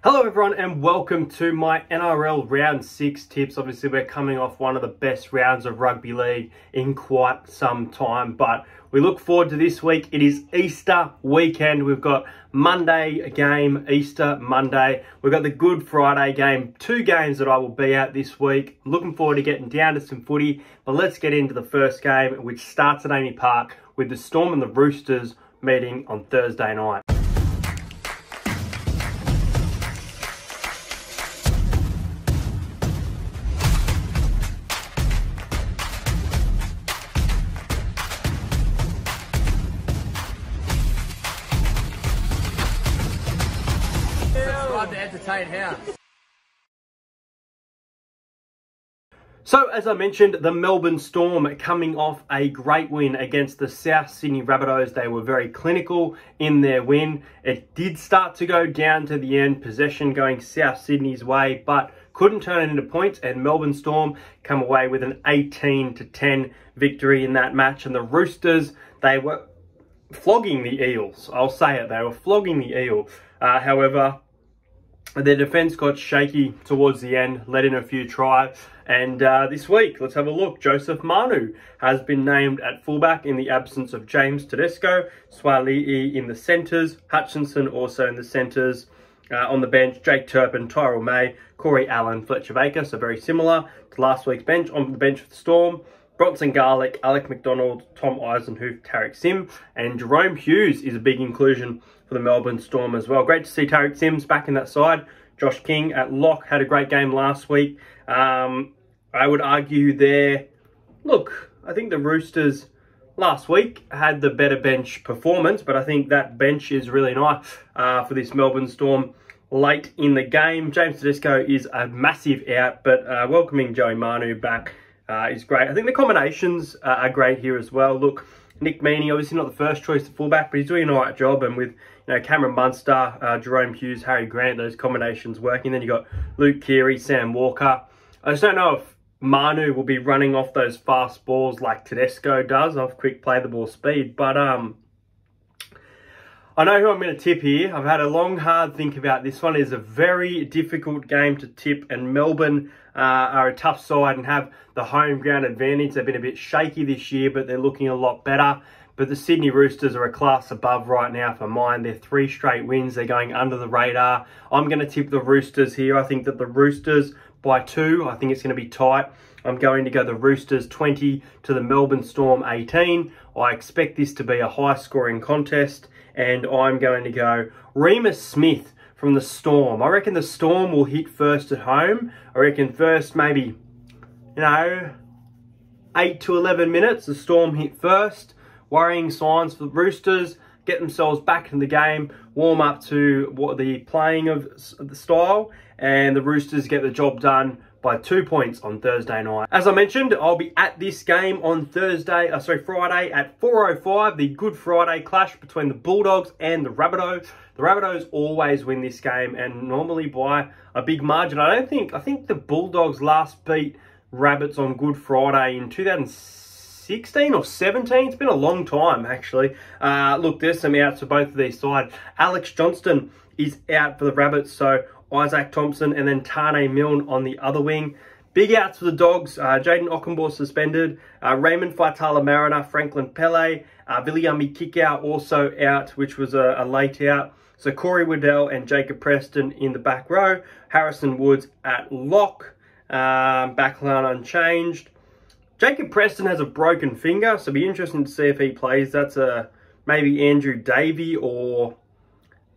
Hello everyone and welcome to my NRL Round 6 tips. Obviously we're coming off one of the best rounds of rugby league in quite some time, but we look forward to this week. It is Easter weekend. We've got Monday game, Easter Monday. We've got the Good Friday game, two games that I will be at this week. Looking forward to getting down to some footy, but let's get into the first game, which starts at Amy Park with the Storm and the Roosters meeting on Thursday night. So, as I mentioned, the Melbourne Storm coming off a great win against the South Sydney Rabbitohs. They were very clinical in their win. It did start to go down to the end, possession going South Sydney's way, but couldn't turn it into points, and Melbourne Storm come away with an 18-10 victory in that match. And the Roosters, they were flogging the Eels. I'll say it, they were flogging the Eels. However, their defence got shaky towards the end, let in a few tries. And this week, let's have a look. Joseph Manu has been named at fullback in the absence of James Tedesco. Swali'i in the centres. Hutchinson also in the centres. On the bench, Jake Turpin, Tyrell May, Corey Allen, Fletcher Baker. So very similar to last week's bench. On the bench for the Storm, Bronson Garlick, Alec McDonald, Tom Eisenhuth, Tarek Sim. And Jerome Hughes is a big inclusion for the Melbourne Storm as well. Great to see Tarek Sims back in that side. Josh King at lock had a great game last week. I would argue there, look, I think the Roosters last week had the better bench performance, but I think that bench is really nice for this Melbourne Storm late in the game. James Tedesco is a massive out, but welcoming Joey Manu back is great. I think the combinations are great here as well. Look, Nick Meaney, obviously not the first choice at fullback, but he's doing an alright job. And with Cameron Munster, Jerome Hughes, Harry Grant, those combinations working. Then you got Luke Keary, Sam Walker. I just don't know if Manu will be running off those fast balls like Tedesco does, off quick play the ball speed. But I know who I'm going to tip here. I've had a long, hard think about this one. It's a very difficult game to tip, and Melbourne are a tough side and have the home ground advantage. They've been a bit shaky this year, but they're looking a lot better. But the Sydney Roosters are a class above right now for mine. They're 3 straight wins. They're going under the radar. I'm going to tip the Roosters here. I think that the Roosters by 2. I think it's going to be tight. I'm going to go the Roosters 20 to the Melbourne Storm 18. I expect this to be a high-scoring contest, and I'm going to go Remus Smith from the Storm. I reckon the Storm will hit first at home. I reckon first maybe, 8 to 11 minutes, the Storm hit first. Worrying signs for the Roosters, get themselves back in the game, warm up to what the playing of the style, and the Roosters get the job done by 2 points on Thursday night. As I mentioned, I'll be at this game on Friday at 4:05, the Good Friday clash between the Bulldogs and the Rabbitohs. The Rabbitohs always win this game, and normally by a big margin. I think the Bulldogs last beat Rabbits on Good Friday in 2016 or 17. It's been a long time, actually. Look, there's some outs for both of these sides. Alex Johnston is out for the Rabbits, so Isaac Thompson and then Tane Milne on the other wing. Big outs for the Dogs. Jaden Ockenbaugh suspended. Raymond Faitala-Mariner, Franklin Pele. Viliami Kikau also out, which was a late out. So Corey Waddell and Jacob Preston in the back row. Harrison Woods at lock. Backline unchanged. Jacob Preston has a broken finger, so it'll be interesting to see if he plays. That's maybe Andrew Davey or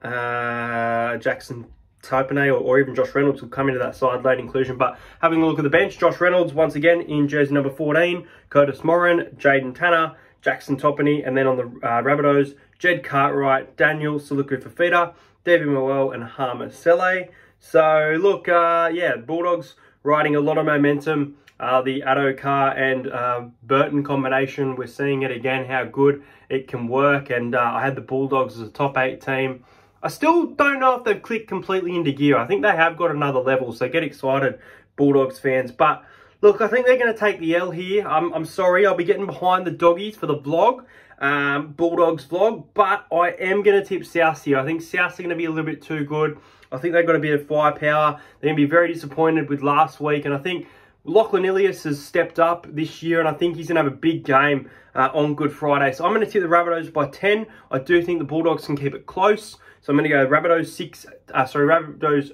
Jackson Topine or even Josh Reynolds will come into that side late inclusion. But having a look at the bench, Josh Reynolds once again in jersey number 14, Curtis Morin, Jaden Tanner, Jackson Topine, and then on the Rabbitohs, Jed Cartwright, Daniel Suluku-Fafita, David Moel, and Harmer Sele. So look, yeah, Bulldogs riding a lot of momentum. The Addo-Carr and Burton combination, we're seeing it again, how good it can work. And I had the Bulldogs as a top 8 team. I still don't know if they've clicked completely into gear. I think they have got another level, so get excited, Bulldogs fans. But look, I think they're going to take the L here. I'm sorry, I'll be getting behind the doggies for the vlog, Bulldogs vlog, but I am going to tip South here. I think South's are going to be a little bit too good. I think they've got a bit of firepower. They're going to be very disappointed with last week. And I think Lachlan Ilias has stepped up this year, and I think he's going to have a big game on Good Friday. So I'm going to tip the Rabbitohs by 10. I do think the Bulldogs can keep it close. So I'm going to go Rabbitohs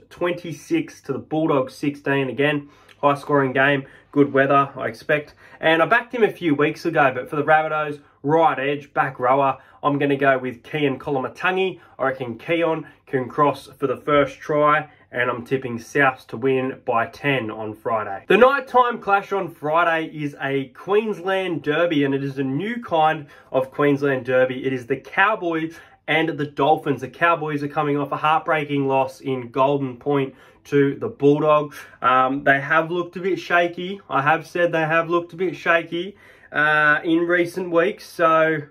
26 to the Bulldogs 16 again. High scoring game, good weather, I expect. And I backed him a few weeks ago, but for the Rabbitohs, right edge, back rower, I'm going to go with Keon Kolomatangi. I reckon Keon can cross for the first try, and I'm tipping Souths to win by 10 on Friday. The nighttime clash on Friday is a Queensland derby, and it is a new kind of Queensland derby. It is the Cowboys and the Dolphins. The Cowboys are coming off a heartbreaking loss in Golden Point to the Bulldogs. They have looked a bit shaky. I have said they have looked a bit shaky in recent weeks, so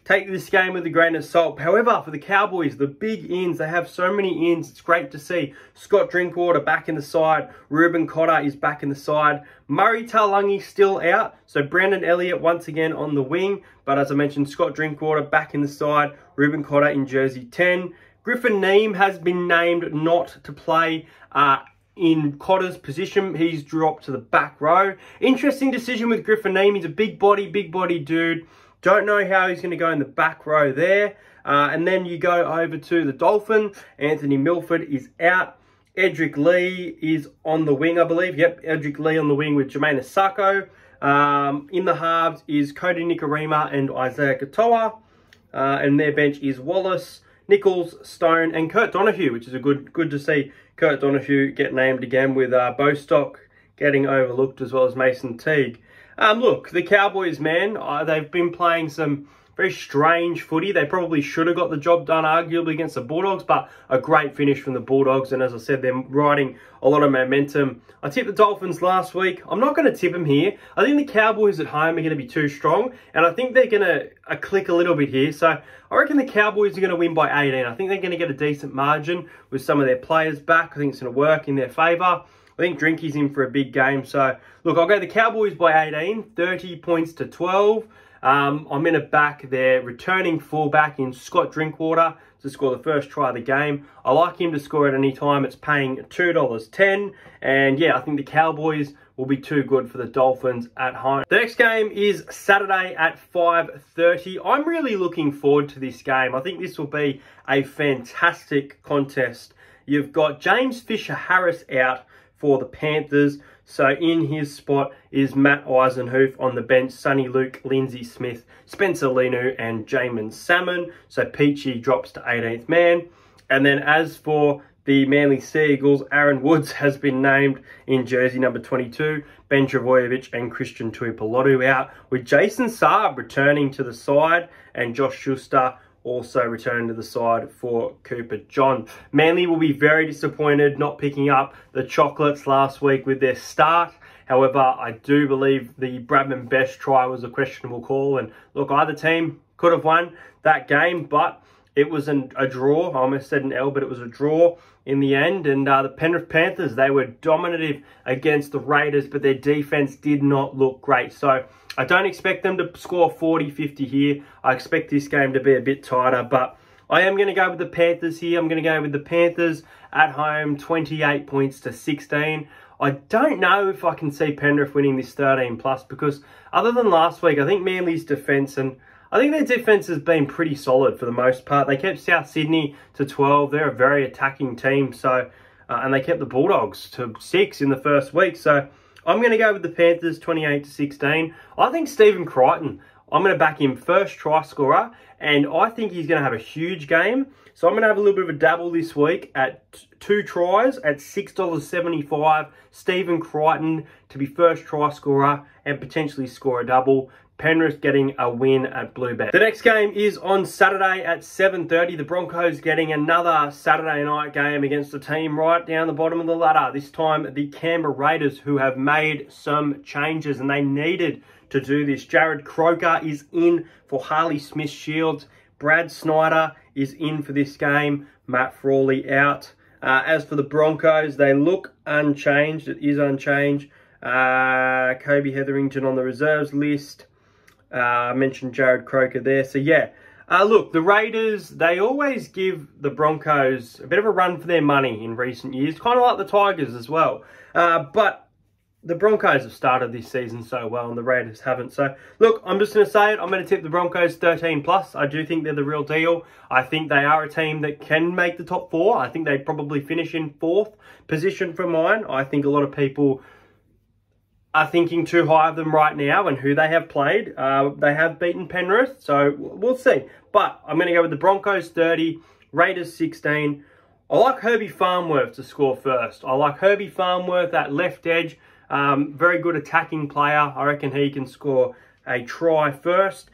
take this game with a grain of salt. However, for the Cowboys, the big ins, they have so many ins. It's great to see. Scott Drinkwater back in the side. Ruben Cotter is back in the side. Murray Taulagi still out. So Brandon Elliott once again on the wing. But as I mentioned, Scott Drinkwater back in the side. Ruben Cotter in jersey 10. Griffin Neame has been named not to play in Cotter's position. He's dropped to the back row. Interesting decision with Griffin Neame. He's a big body dude. Don't know how he's going to go in the back row there. And then you go over to the Dolphins. Anthony Milford is out. Edric Lee is on the wing, I believe. Yep, Edric Lee on the wing with Jermaine Asako. In the halves is Cody Nikorima and Isaiah Katoa. And their bench is Wallace, Nichols, Stone, and Kurt Donahue, which is a good to see Kurt Donahue get named again, with Bostock getting overlooked as well as Mason Teague. Look, the Cowboys, man, they've been playing some very strange footy. They probably should have got the job done, arguably, against the Bulldogs, but a great finish from the Bulldogs. And as I said, they're riding a lot of momentum. I tipped the Dolphins last week. I'm not going to tip them here. I think the Cowboys at home are going to be too strong, and I think they're going to click a little bit here. So I reckon the Cowboys are going to win by 18. I think they're going to get a decent margin with some of their players back. I think it's going to work in their favour. I think Drinky's in for a big game. So, look, I'll go the Cowboys by 18, 30 points to 12. I'm going to back their returning fullback in Scott Drinkwater to score the first try of the game. I like him to score at any time. It's paying $2.10. And, yeah, I think the Cowboys will be too good for the Dolphins at home. The next game is Saturday at 5:30. I'm really looking forward to this game. I think this will be a fantastic contest. You've got James Fisher-Harris out for the Panthers. So in his spot is Matt Eisenhuth. On the bench, Sonny Luke, Lindsay Smith, Spencer Linu, and Jamin Salmon. So Peachy drops to 18th man. And then as for the Manly Sea Eagles, Aaron Woods has been named in jersey number 22. Ben Travojevic and Christian Tuipulotu out, with Jason Saab returning to the side and Josh Schuster also returning to the side for Cooper John. Manly will be very disappointed not picking up the chocolates last week with their start. However, I do believe the Bradman Best try was a questionable call. And look, either team could have won that game, but it was a draw. I almost said an L, but it was a draw in the end. And the Penrith Panthers, they were dominative against the Raiders, but their defense did not look great. So I don't expect them to score 40-50 here. I expect this game to be a bit tighter, but I am going to go with the Panthers here. I'm going to go with the Panthers at home, 28 points to 16. I don't know if I can see Penrith winning this 13 plus, because other than last week, I think Manly's defence, and I think their defence has been pretty solid for the most part. They kept South Sydney to 12. They're a very attacking team. So, and they kept the Bulldogs to 6 in the first week. So I'm going to go with the Panthers 28 to 16. I think Stephen Crichton, I'm going to back him first try scorer, and I think he's going to have a huge game. So I'm going to have a little bit of a dabble this week at 2 tries at $6.75. Stephen Crichton to be first try scorer and potentially score a double. Penrith getting a win at Bluebet. The next game is on Saturday at 7:30. The Broncos getting another Saturday night game against a team right down the bottom of the ladder. This time the Canberra Raiders, who have made some changes, and they needed to do this. Jared Croker is in for Harley Smith-Shields. Brad Snyder is in for this game. Matt Frawley out. As for the Broncos, they look unchanged. It is unchanged. Kobe Hetherington on the reserves list. I mentioned Jared Croker there. So, yeah, Look, the Raiders, they always give the Broncos a bit of a run for their money in recent years, kind of like the Tigers as well. But the Broncos have started this season so well and the Raiders haven't. So, look, I'm just going to say it. I'm going to tip the Broncos 13+. I do think they're the real deal. I think they are a team that can make the top 4. I think they probably finish in 4th position for mine. I think a lot of people are thinking too high of them right now and who they have played. They have beaten Penrith, so we'll see. But I'm going to go with the Broncos 30, Raiders 16. I like Herbie Farnworth to score first. I like Herbie Farnworth at left edge. Very good attacking player. I reckon he can score a try first.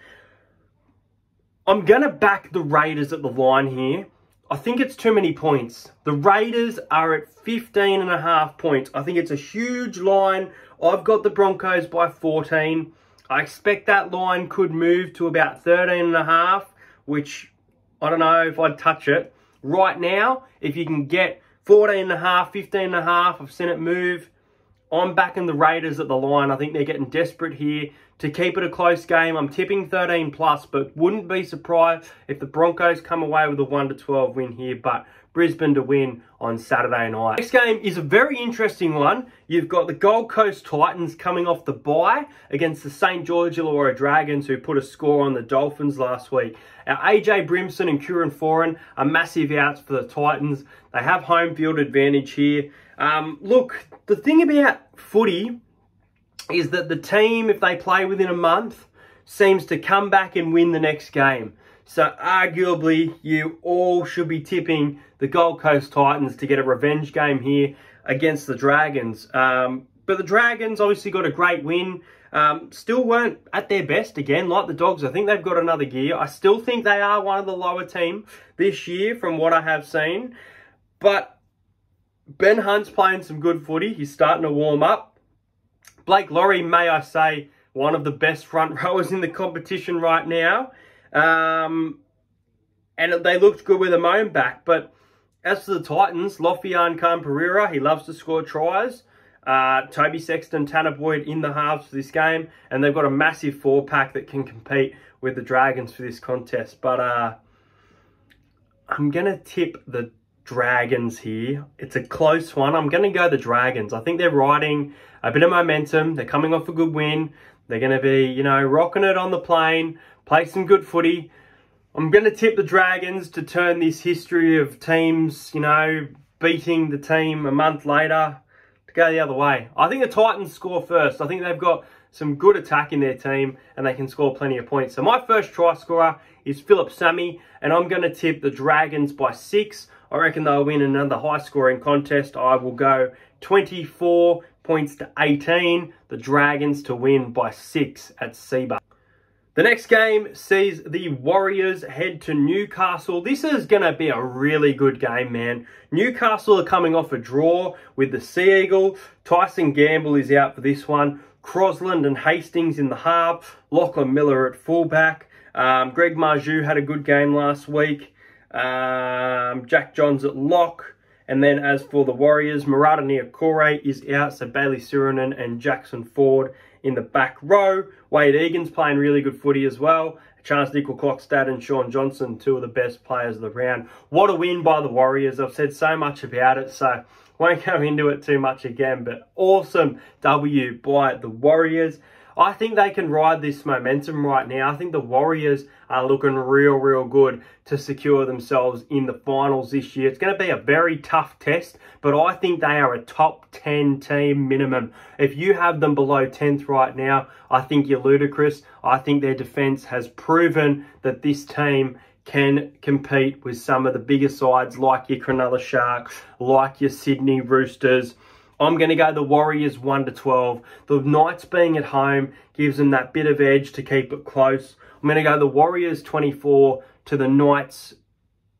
I'm going to back the Raiders at the line here. I think it's too many points. The Raiders are at 15.5 points. I think it's a huge line. I've got the Broncos by 14. I expect that line could move to about 13.5, which I don't know if I'd touch it. Right now, if you can get 14.5, 15.5, I've seen it move. I'm backing the Raiders at the line. I think they're getting desperate here to keep it a close game. I'm tipping 13+, but wouldn't be surprised if the Broncos come away with a 1-12 win here. But Brisbane to win on Saturday night. Next game is a very interesting one. You've got the Gold Coast Titans coming off the bye against the St. George Illawarra Dragons, who put a score on the Dolphins last week. Now, AJ Brimson and Kieran Foran are massive outs for the Titans. They have home field advantage here. Look, the thing about footy is that the team, if they play within a month, seems to come back and win the next game. So arguably, you all should be tipping the Gold Coast Titans to get a revenge game here against the Dragons. But the Dragons obviously got a great win. Still weren't at their best again, like the Dogs. I think they've got another gear. I still think they are one of the lower team this year from what I have seen. But Ben Hunt's playing some good footy. He's starting to warm up. Blake Laurie, may I say, one of the best front rowers in the competition right now. And they looked good with a moan back. But as for the Titans, Lofian Khan-Pereira, he loves to score tries. Toby Sexton, Tanner Boyd in the halves for this game. And they've got a massive 4-pack that can compete with the Dragons for this contest. But I'm going to tip the Dragons here. It's a close one. I'm going to go the Dragons. I think they're riding a bit of momentum. They're coming off a good win. They're going to be, you know, rocking it on the plane, play some good footy. I'm going to tip the Dragons to turn this history of teams, you know, beating the team a month later to go the other way. I think the Titans score first. I think they've got some good attack in their team and they can score plenty of points. So my first try scorer is Philip Sammy, and I'm going to tip the Dragons by 6. I reckon they'll win another high-scoring contest. I will go 24 points to 18. The Dragons to win by 6 at Seabuck. The next game sees the Warriors head to Newcastle. This is going to be a really good game, man. Newcastle are coming off a draw with the Sea Eagle. Tyson Gamble is out for this one. Crosland and Hastings in the half. Lachlan Miller at fullback. Greg Marju had a good game last week. Jack Johns at lock. And then as for the Warriors, Murata Niokore is out. So Bailey Sirinen and Jackson Ford in the back row. Wade Egan's playing really good footy as well. Chance Nickel-Klokstad and Sean Johnson, two of the best players of the round. What a win by the Warriors. I've said so much about it, so won't go into it too much again. But awesome W by the Warriors. I think they can ride this momentum right now. I think the Warriors are looking real good to secure themselves in the finals this year. It's going to be a very tough test, but I think they are a top 10 team minimum. If you have them below 10th right now, I think you're ludicrous. I think their defence has proven that this team can compete with some of the bigger sides like your Cronulla Sharks, like your Sydney Roosters. I'm going to go the Warriors 1-12. The Knights being at home gives them that bit of edge to keep it close. I'm going to go the Warriors 24 to the Knights.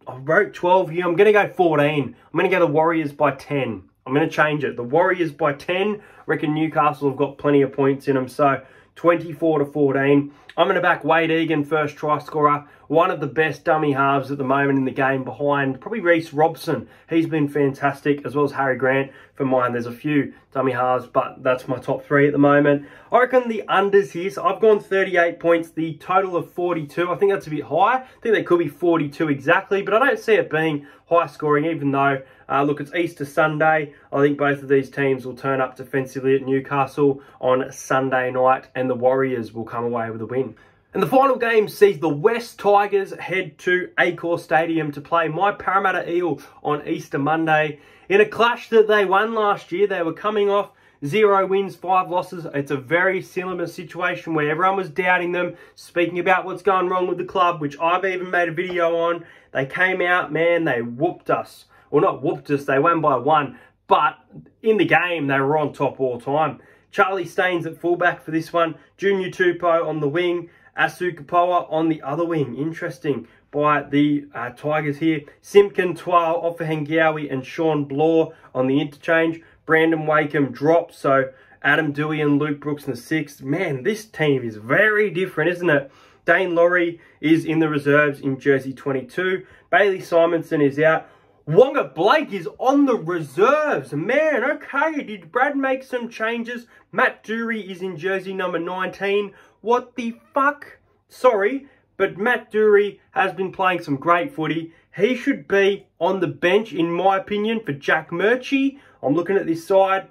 I wrote 12 here. I'm going to go 14. I'm going to go the Warriors by 10. I'm going to change it. The Warriors by 10. I reckon Newcastle have got plenty of points in them. So 24-14. I'm going to back Wade Egan, first try scorer. one of the best dummy halves at the moment in the game behind probably Reece Robson. He's been fantastic, as well as Harry Grant for mine. There's a few dummy halves, but that's my top 3 at the moment. I reckon the unders here, so I've gone 38 points, the total of 42. I think that's a bit high. I think they could be 42 exactly, but I don't see it being high scoring, even though, look, it's Easter Sunday. I think both of these teams will turn up defensively at Newcastle on Sunday night, and the Warriors will come away with a win. And the final game sees the West Tigers head to Accor Stadium to play my Parramatta Eel on Easter Monday. In a clash that they won last year, they were coming off 0 wins, 5 losses. It's a very similar situation where everyone was doubting them, speaking about what's going wrong with the club, which I've even made a video on. They came out, man, they whooped us. Well, not whooped us, they won by 1. But in the game, they were on top all time. Charlie Staines at fullback for this one. Junior Tupou on the wing. Asu Kapoa on the other wing. Interesting by the Tigers here. Simkin, Twal, Offahengawi and Sean Blore on the interchange. Brandon Wakeham drops, so Adam Dewey and Luke Brooks in the 6th. Man, this team is very different, isn't it? Dane Laurie is in the reserves in jersey 22. Bailey Simonson is out. Wonga Blake is on the reserves. Man, okay, did Brad make some changes? Matt Dury is in jersey number 19. What the fuck? Sorry, but Matt Dury has been playing some great footy. He should be on the bench, in my opinion, for Jack Murchie. I'm looking at this side.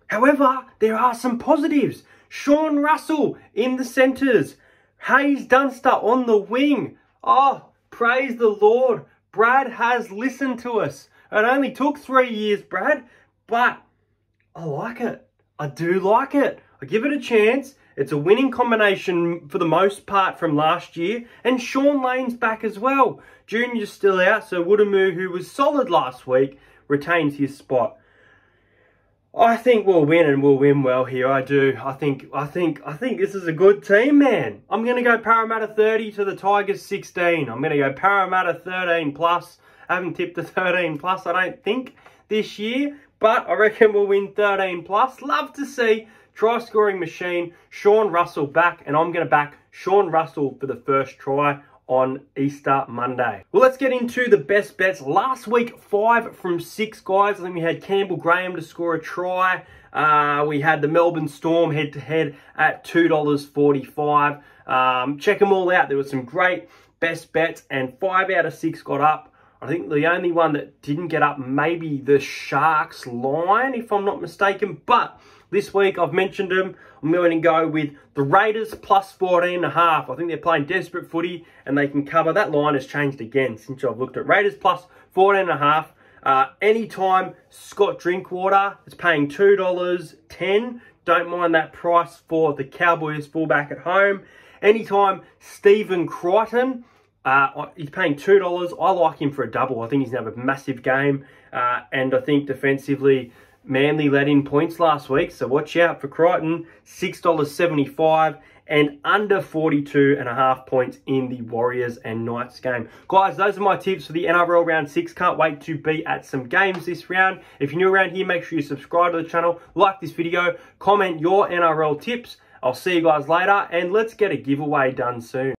However, there are some positives. Sean Russell in the centres. Hayes Dunster on the wing. Oh, praise the Lord. Brad has listened to us. It only took 3 years, Brad, but I like it. I do like it. I give it a chance. It's a winning combination for the most part from last year. And Sean Lane's back as well. Junior's still out, so Woodamoo, who was solid last week, retains his spot. I think we'll win, and we'll win well here. I do. I think this is a good team, man. I'm going to go Parramatta 30 to the Tigers 16. I'm going to go Parramatta 13 plus. I haven't tipped the 13 plus, I don't think, this year. But I reckon we'll win 13 plus. Love to see try-scoring machine Sean Russell back. And I'm going to back Sean Russell for the first try on Easter Monday. Well, let's get into the best bets. Last week, 5 from 6, guys. I think we had Campbell Graham to score a try. We had the Melbourne Storm head-to-head at $2.45. Check them all out. There were some great best bets, and 5 out of 6 got up. I think the only one that didn't get up, maybe the Sharks line, if I'm not mistaken. But this week, I've mentioned them. I'm going to go with the Raiders plus 14.5. I think they're playing desperate footy and they can cover. That line has changed again since I've looked at Raiders plus 14.5. Anytime Scott Drinkwater is paying $2.10. Don't mind that price for the Cowboys fullback at home. Anytime Stephen Crichton, he's paying $2. I like him for a double. I think he's going to have a massive game. And I think defensively, Manly let in points last week, so watch out for Crichton. $6.75 and under 42.5 points in the Warriors and Knights game. Guys, those are my tips for the NRL Round 6. Can't wait to be at some games this round. If you're new around here, make sure you subscribe to the channel, like this video, comment your NRL tips. I'll see you guys later, and let's get a giveaway done soon.